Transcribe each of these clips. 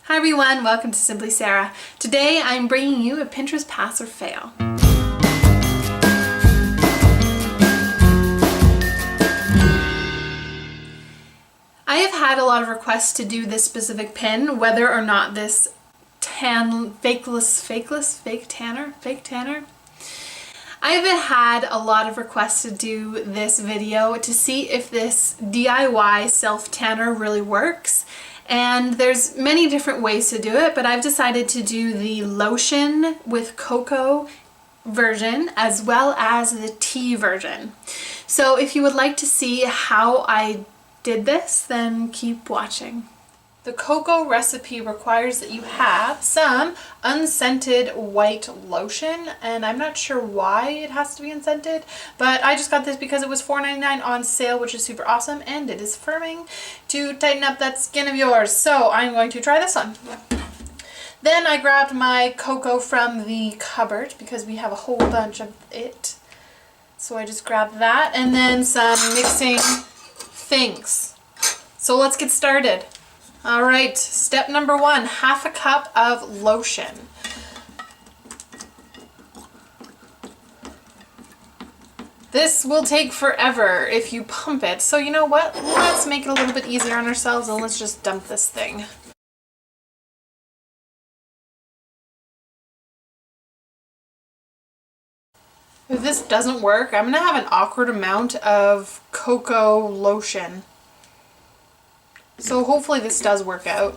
Hi everyone, welcome to Simply Sarah. Today I'm bringing you a Pinterest pass or fail. I have had a lot of requests to do this specific pin, whether or not this fake tanner. I've had a lot of requests to do this video to see if this DIY self tanner really works. And there's many different ways to do it, but I've decided to do the lotion with cocoa version as well as the tea version. So if you would like to see how I did this, then keep watching. The cocoa recipe requires that you have some unscented white lotion, and I'm not sure why it has to be unscented, but I just got this because it was $4.99 on sale, which is super awesome, and it is firming to tighten up that skin of yours. So I'm going to try this one. Then I grabbed my cocoa from the cupboard because we have a whole bunch of it. So I just grabbed that, and then some mixing things. So let's get started. All right, step number 1, half a cup of lotion. This will take forever if you pump it. So you know what? Let's make it a little bit easier on ourselves and let's just dump this thing. If this doesn't work, I'm gonna have an awkward amount of cocoa lotion. So hopefully this does work out.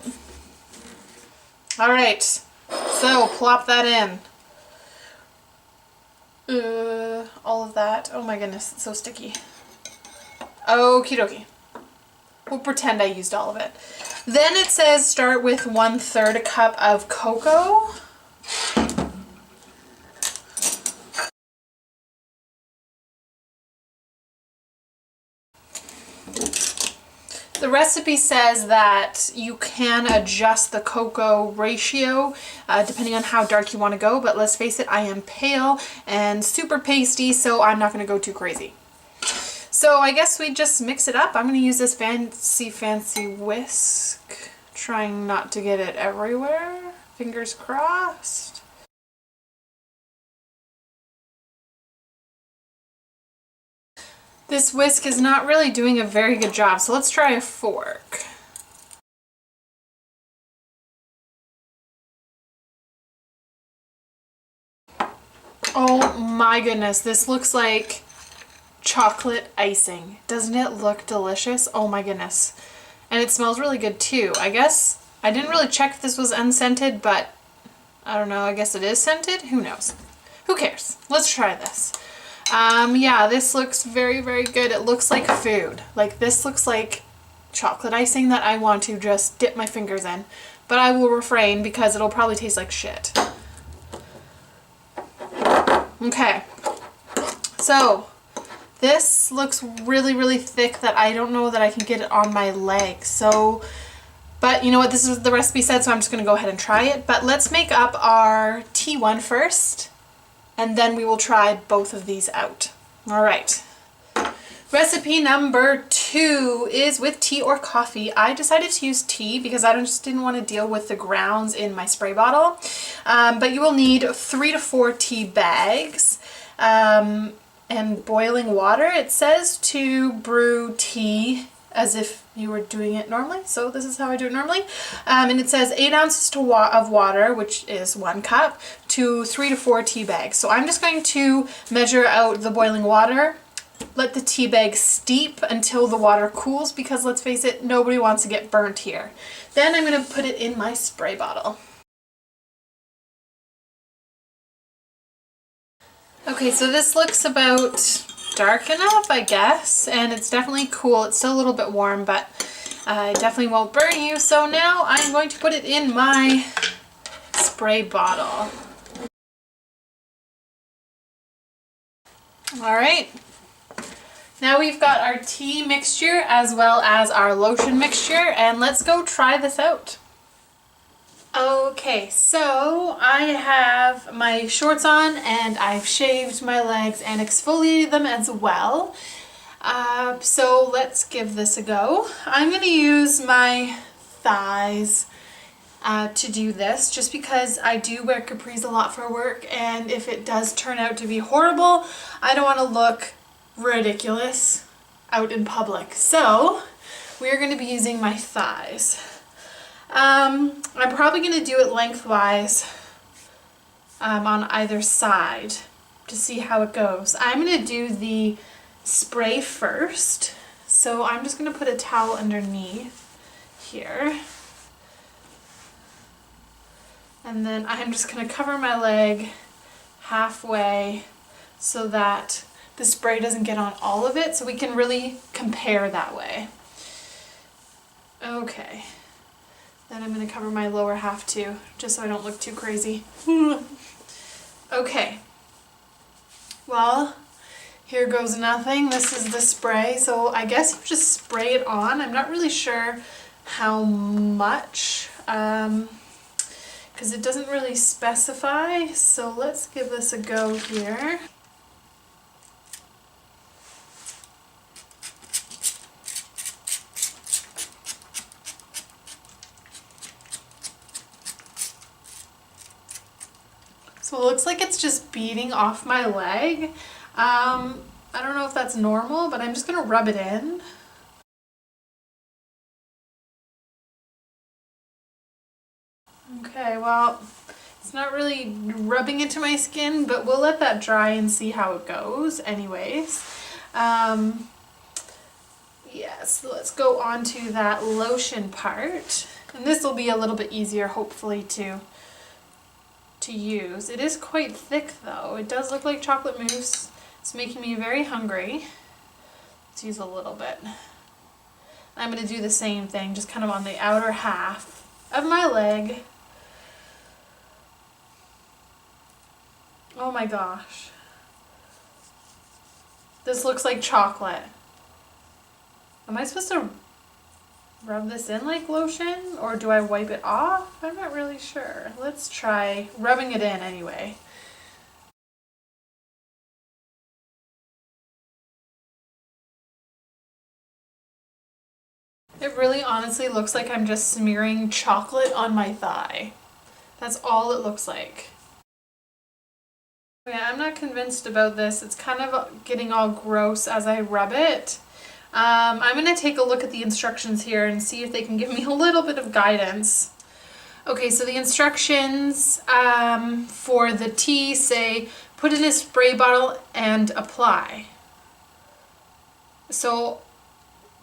All right, so plop that in. All of that. Oh my goodness, it's so sticky. Okie dokie. We'll pretend I used all of it. Then it says start with 1/3 a cup of cocoa. The recipe says that you can adjust the cocoa ratio depending on how dark you want to go, but let's face it, I am pale and super pasty, so I'm not going to go too crazy. So I guess we just mix it up. I'm going to use this fancy whisk, trying not to get it everywhere. Fingers crossed. This whisk is not really doing a very good job, so let's try a fork. Oh my goodness, this looks like chocolate icing. Doesn't it look delicious? Oh my goodness. And it smells really good too. I guess I didn't really check if this was unscented, but I don't know, I guess it is scented? Who knows? Who cares? Let's try this. Yeah, this looks very, very good. It looks like food. Like, this looks like chocolate icing that I want to just dip my fingers in. But I will refrain because it'll probably taste like shit. Okay. So, this looks really, really thick that I don't know that I can get it on my leg. So, but you know what? This is what the recipe said, so I'm just going to go ahead and try it. But let's make up our tea one first. And then we will try both of these out. All right. Recipe number 2 is with tea or coffee. I decided to use tea because I just didn't want to deal with the grounds in my spray bottle. But you will need 3 to 4 tea bags and boiling water. It says to brew tea as if you were doing it normally. So this is how I do it normally. And it says 8 ounces of water, which is 1 cup, to 3 to 4 tea bags. So I'm just going to measure out the boiling water, let the tea bag steep until the water cools, because let's face it, nobody wants to get burnt here. Then I'm going to put it in my spray bottle. Okay, so this looks about dark enough, I guess, and it's definitely cool. It's still a little bit warm, but I definitely won't burn you. So now I'm going to put it in my spray bottle. All right. Now we've got our tea mixture as well as our lotion mixture, and let's go try this out. Okay, so I have my shorts on and I've shaved my legs and exfoliated them as well. So let's give this a go. I'm going to use my thighs to do this, just because I do wear capris a lot for work, and if it does turn out to be horrible, I don't want to look ridiculous out in public. So we're going to be using my thighs. I'm probably going to do it lengthwise on either side to see how it goes. I'm going to do the spray first, so I'm just going to put a towel underneath here, and then I'm just going to cover my leg halfway so that the spray doesn't get on all of it, so we can really compare that way. Okay, then I'm going to cover my lower half too, just so I don't look too crazy. Okay, well, here goes nothing. This is the spray, so I guess you just spray it on. I'm not really sure how much, because it doesn't really specify, so let's give this a go here. So it looks like it's just beating off my leg. I don't know if that's normal, but I'm just gonna rub it in. Okay, well, it's not really rubbing into my skin, but we'll let that dry and see how it goes anyways. Yes, let's go on to that lotion part. And this will be a little bit easier, hopefully, to use. It is quite thick though. It does look like chocolate mousse. It's making me very hungry. Let's use a little bit. I'm going to do the same thing, just kind of on the outer half of my leg. Oh my gosh. This looks like chocolate. Am I supposed to rub this in like lotion, or do I wipe it off? I'm not really sure. Let's try rubbing it in anyway. It really honestly looks like I'm just smearing chocolate on my thigh. That's all it looks like. Okay, I'm not convinced about this. It's kind of getting all gross as I rub it. I'm going to take a look at the instructions here and see if they can give me a little bit of guidance. Okay, so the instructions for the tea say put in a spray bottle and apply. So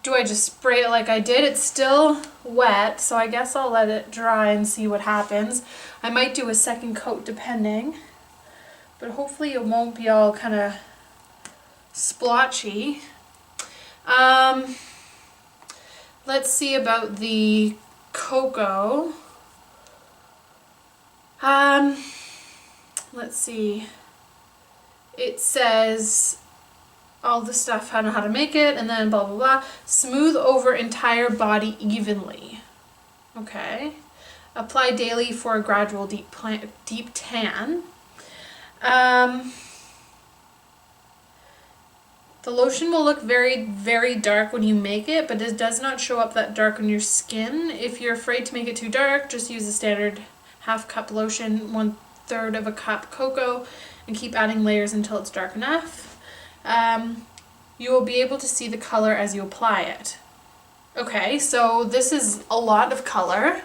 do I just spray it like I did? It's still wet, so I guess I'll let it dry and see what happens. I might do a second coat depending, but hopefully it won't be all kind of splotchy. Let's see about the cocoa. Let's see. It says all the stuff, how to make it, and then blah blah blah. Smooth over entire body evenly. Okay. Apply daily for a gradual deep tan. The lotion will look very, very dark when you make it, but it does not show up that dark on your skin. If you're afraid to make it too dark, just use a standard half cup lotion, 1/3 of a cup cocoa, and keep adding layers until it's dark enough. You will be able to see the color as you apply it. Okay, so this is a lot of color.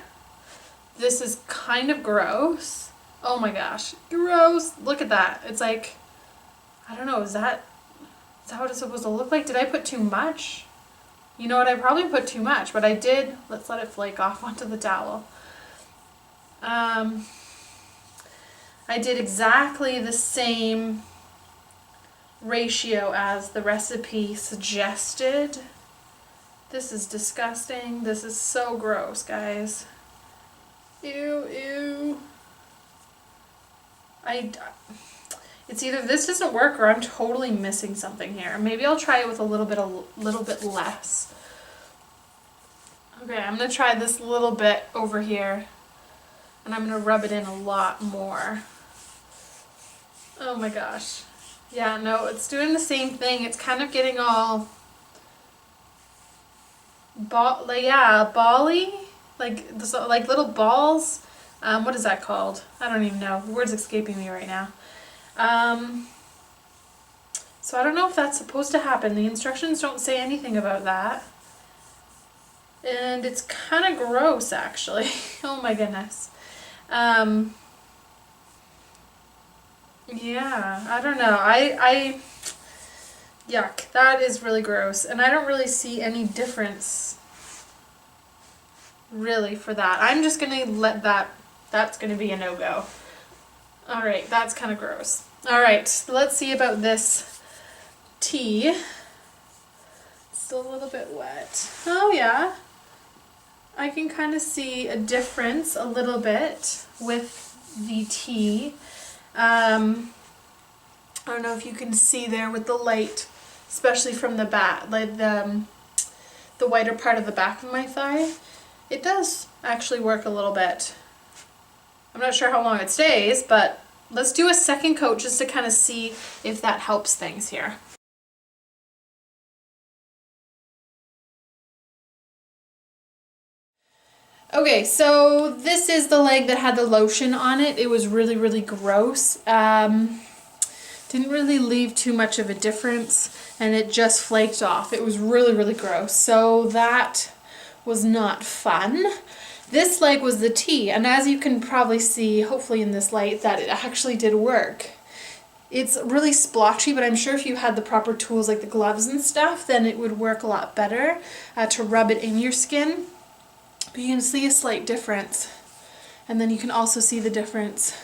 This is kind of gross. Oh my gosh, gross. Look at that. It's like, I don't know, is that what it's supposed to look like? Did I put too much? You know what, I probably put too much, but I did. Let's let it flake off onto the towel. I did exactly the same ratio as the recipe suggested. This is disgusting. This is so gross, guys. Ew, ew. It's either this doesn't work or I'm totally missing something here. Maybe I'll try it with a little bit less. Okay, I'm gonna try this little bit over here, and I'm gonna rub it in a lot more. Oh my gosh. Yeah, no, it's doing the same thing. It's kind of getting all bally. like little balls. What is that called? I don't even know. The word's escaping me right now. So I don't know if that's supposed to happen. The instructions don't say anything about that. And it's kind of gross, actually. Oh my goodness. Yeah, I don't know. Yuck, that is really gross. And I don't really see any difference really for that. I'm just gonna let that's gonna be a no-go. All right, that's kind of gross. All right, let's see about this tea. Still a little bit wet. Oh yeah, I can kind of see a difference a little bit with the tea. I don't know if you can see there with the light, especially from the back, like the whiter part of the back of my thigh. It does actually work a little bit. I'm not sure how long it stays, but let's do a second coat just to kind of see if that helps things here. Okay, so this is the leg that had the lotion on it. It was really, really gross. Didn't really leave too much of a difference, and it just flaked off. It was really, really gross. So that was not fun. This leg was the tea, and as you can probably see, hopefully in this light, that it actually did work. It's really splotchy, but I'm sure if you had the proper tools like the gloves and stuff, then it would work a lot better to rub it in your skin. But you can see a slight difference, and then you can also see the difference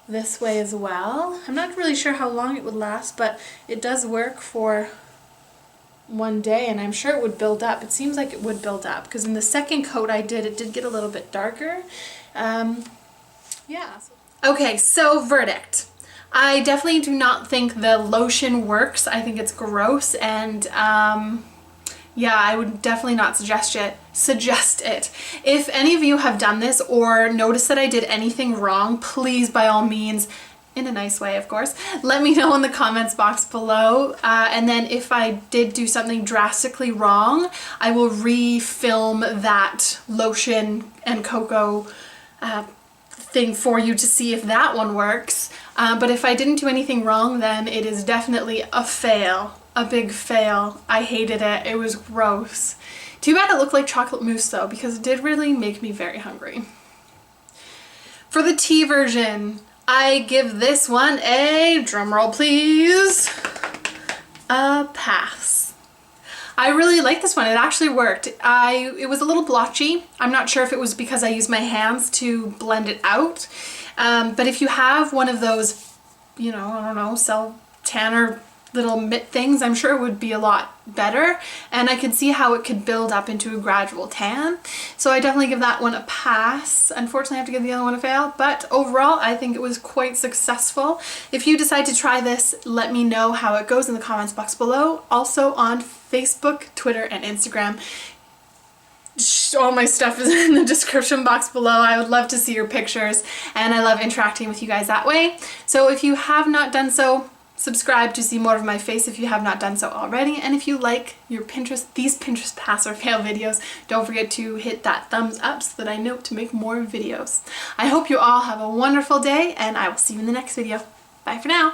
this way as well. I'm not really sure how long it would last, but it does work for one day, and I'm sure it would build up. It seems like it would build up because in the second coat I did, it did get a little bit darker. Yeah. Okay, so verdict. I definitely do not think the lotion works. I think it's gross, and yeah, I would definitely not suggest it. If any of you have done this or noticed that I did anything wrong, please, by all means, in a nice way, of course, let me know in the comments box below. And then if I did do something drastically wrong, I will re-film that lotion and cocoa thing for you to see if that one works. But if I didn't do anything wrong, then it is definitely a fail. A big fail. I hated it. It was gross. Too bad it looked like chocolate mousse though, because it did really make me very hungry. For the tea version, I give this one a, drumroll please, a pass. I really like this one. It actually worked. It was a little blotchy. I'm not sure if it was because I used my hands to blend it out. But if you have one of those, you know, I don't know, self-tanner little mitt things, I'm sure it would be a lot better, and I could see how it could build up into a gradual tan. So I definitely give that one a pass. Unfortunately, I have to give the other one a fail, but overall I think it was quite successful. If you decide to try this, let me know how it goes in the comments box below. Also on Facebook, Twitter, and Instagram. All my stuff is in the description box below. I would love to see your pictures, and I love interacting with you guys that way. So if you have not done so, subscribe to see more of my face if you have not done so already. And if you like your these Pinterest pass or fail videos, don't forget to hit that thumbs up so that I know to make more videos. I hope you all have a wonderful day, and I will see you in the next video. Bye for now.